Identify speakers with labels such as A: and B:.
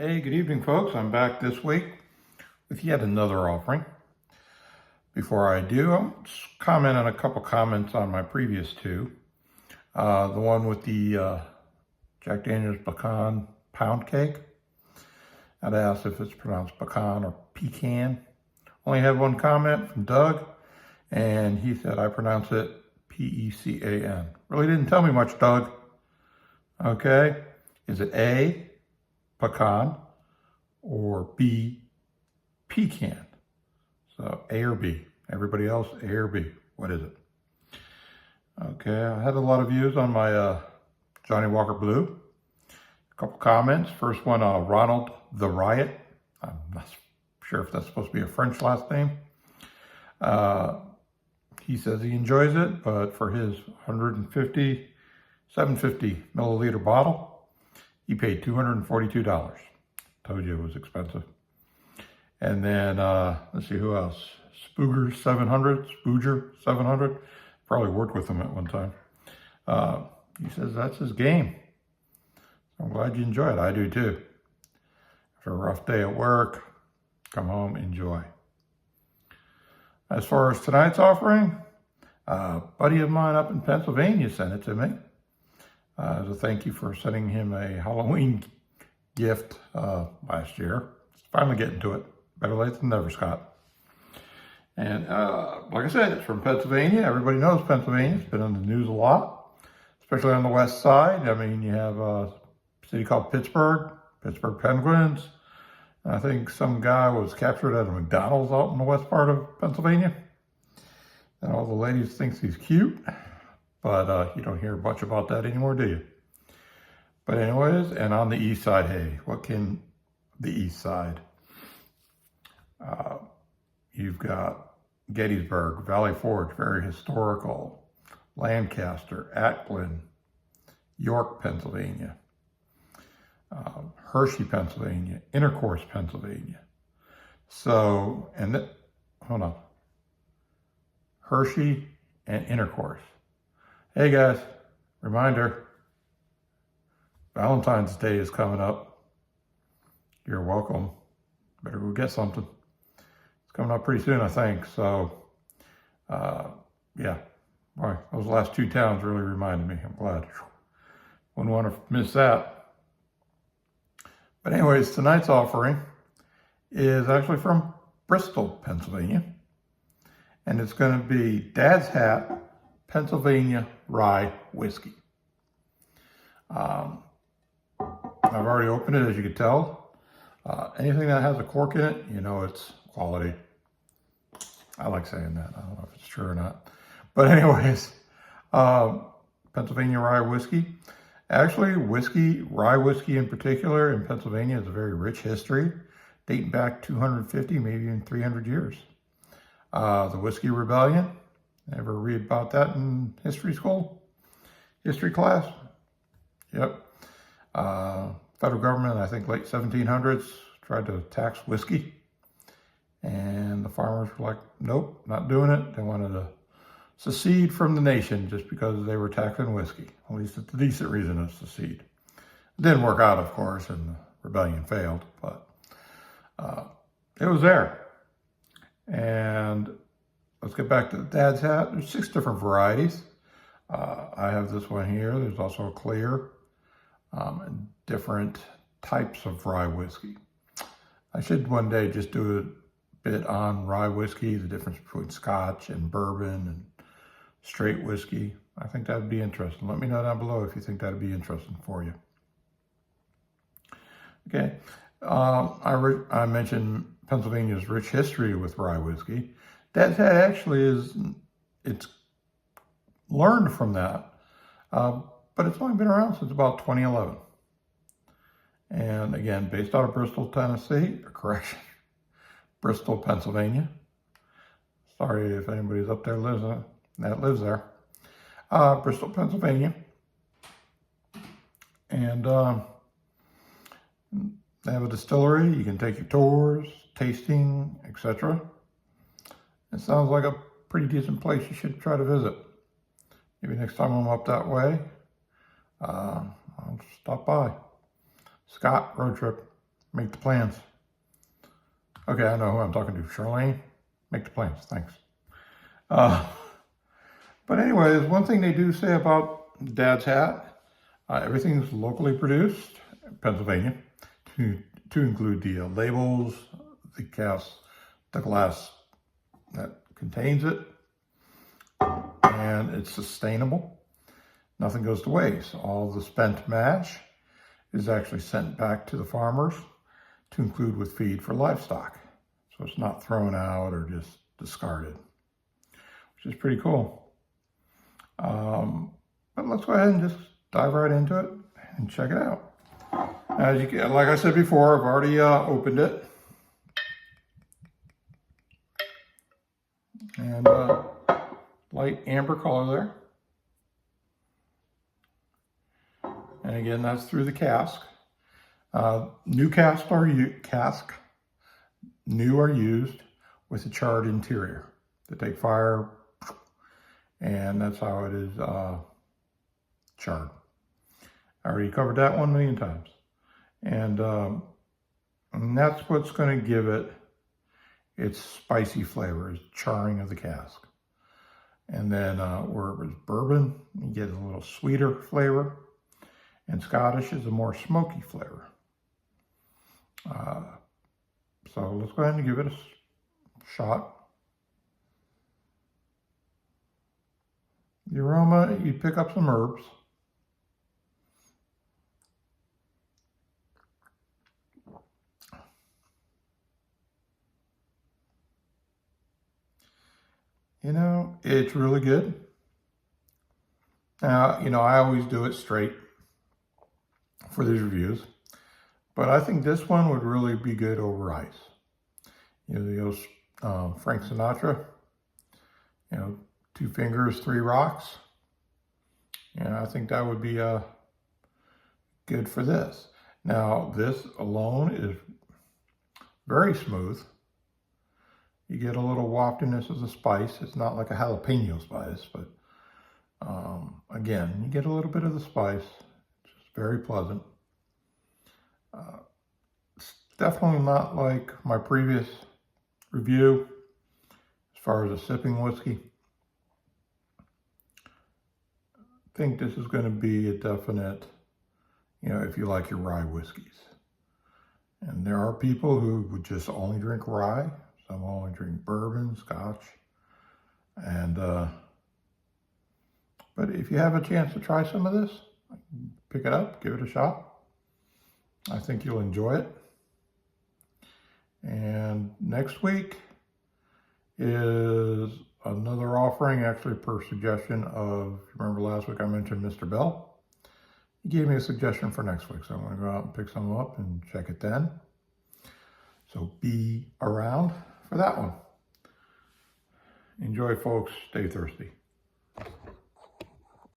A: Hey, good evening, folks. I'm back this week with yet another offering. Before I do, I'll just comment on a couple comments on my previous two. The one with the Jack Daniel's pecan pound cake. I'd asked if it's pronounced pecan or pecan. Only had one comment from Doug, and he said I pronounce it P-E-C-A-N. Really didn't tell me much, Doug. Okay, is it A, pecan, or B, pecan? So A or B. Everybody else, A or B. What is it? Okay, I had a lot of views on my Johnny Walker Blue. A couple comments. First one, Ronald the Riot. I'm not sure if that's supposed to be a French last name. He says he enjoys it, but for his 750 milliliter bottle, he paid $242. Told you it was expensive. And then, let's see who else. Spooger 700. Probably worked with him at one time. He says that's his game. I'm glad you enjoy it. I do too. After a rough day at work, come home, enjoy. As far as tonight's offering, a buddy of mine up in Pennsylvania sent it to me. As a thank you for sending him a Halloween gift last year. Finally getting to it. Better late than never, Scott. And like I said, it's from Pennsylvania. Everybody knows Pennsylvania. It's been in the news a lot, especially on the west side. I mean, you have a city called Pittsburgh Penguins. And I think some guy was captured at a McDonald's out in the west part of Pennsylvania. And all the ladies think he's cute. But you don't hear much about that anymore, do you? But anyways, and on the east side, hey, what can the east side? You've got Gettysburg, Valley Forge, very historical. Lancaster, Ackland, York, Pennsylvania. Hershey, Pennsylvania. Intercourse, Pennsylvania. So, hold on. Hershey and Intercourse. Hey guys, reminder, Valentine's Day is coming up. You're welcome. Better go get something. It's coming up pretty soon, I think. So, yeah. Boy, those last two towns really reminded me. I'm glad. Wouldn't want to miss that. But anyways, tonight's offering is actually from Bristol, Pennsylvania. And it's going to be Dad's Hat Pennsylvania Rye Whiskey. I've already opened it, as you can tell. Anything that has a cork in it, you know it's quality. I like saying that. I don't know if it's true or not. But anyways, Pennsylvania Rye Whiskey. Actually, rye whiskey in particular in Pennsylvania has a very rich history, dating back 250, maybe even 300 years. The Whiskey Rebellion. Ever read about that in history school? History class? Yep. Federal government, I think late 1700s, tried to tax whiskey. And the farmers were like, nope, not doing it. They wanted to secede from the nation just because they were taxing whiskey. At least it's a decent reason to secede. It didn't work out, of course, and the rebellion failed, but it was there. And let's get back to the Dad's Hat. There's 6 different varieties. I have this one here. There's also a clear, and different types of rye whiskey. I should one day just do a bit on rye whiskey, the difference between Scotch and bourbon and straight whiskey. I think that would be interesting. Let me know down below if you think that would be interesting for you. Okay. I mentioned Pennsylvania's rich history with rye whiskey. Dad's Hat actually it's learned from that, but it's only been around since about 2011. And again, based out of Bristol, Tennessee, Bristol, Pennsylvania. Sorry if anybody's up there that lives there. Bristol, Pennsylvania. And they have a distillery. You can take your tours, tasting, etc. It sounds like a pretty decent place you should try to visit. Maybe next time I'm up that way, I'll stop by. Scott, road trip. Make the plans. Okay, I know who I'm talking to. Charlene, make the plans. Thanks. But anyways, one thing they do say about Dad's Hat, everything's locally produced in Pennsylvania, to include the labels, the glass that contains it, and it's sustainable. Nothing goes to waste. All the spent mash is actually sent back to the farmers to include with feed for livestock. So it's not thrown out or just discarded, which is pretty cool. But let's go ahead and just dive right into it and check it out. As you can, like I said before, I've already opened it. And light amber color there. And again, that's through the cask. New are used with a charred interior to take fire, and that's how it is charred. I already covered that 1 million times. And that's what's going to give it its spicy flavor, is charring of the cask. And then where it was bourbon, you get a little sweeter flavor. And Scottish is a more smoky flavor. So let's go ahead and give it a shot. The aroma, you pick up some herbs. You know, it's really good. Now, you know, I always do it straight for these reviews, but I think this one would really be good over ice. You know, the Frank Sinatra, you know, 2 fingers, 3 rocks. And I think that would be good for this. Now, this alone is very smooth. You get a little waftiness of the spice. It's not like a jalapeno spice, but again, you get a little bit of the spice. It's just very pleasant. It's definitely not like my previous review as far as a sipping whiskey. I think this is going to be a definite, you know, if you like your rye whiskeys. And there are people who would just only drink rye. Some only drink bourbon, Scotch. And, but if you have a chance to try some of this, pick it up, give it a shot. I think you'll enjoy it. And next week is another offering, actually per suggestion of, remember last week I mentioned Mr. Bell? He gave me a suggestion for next week, so I'm going to go out and pick some up and check it then. So be around for that one. Enjoy, folks. Stay thirsty.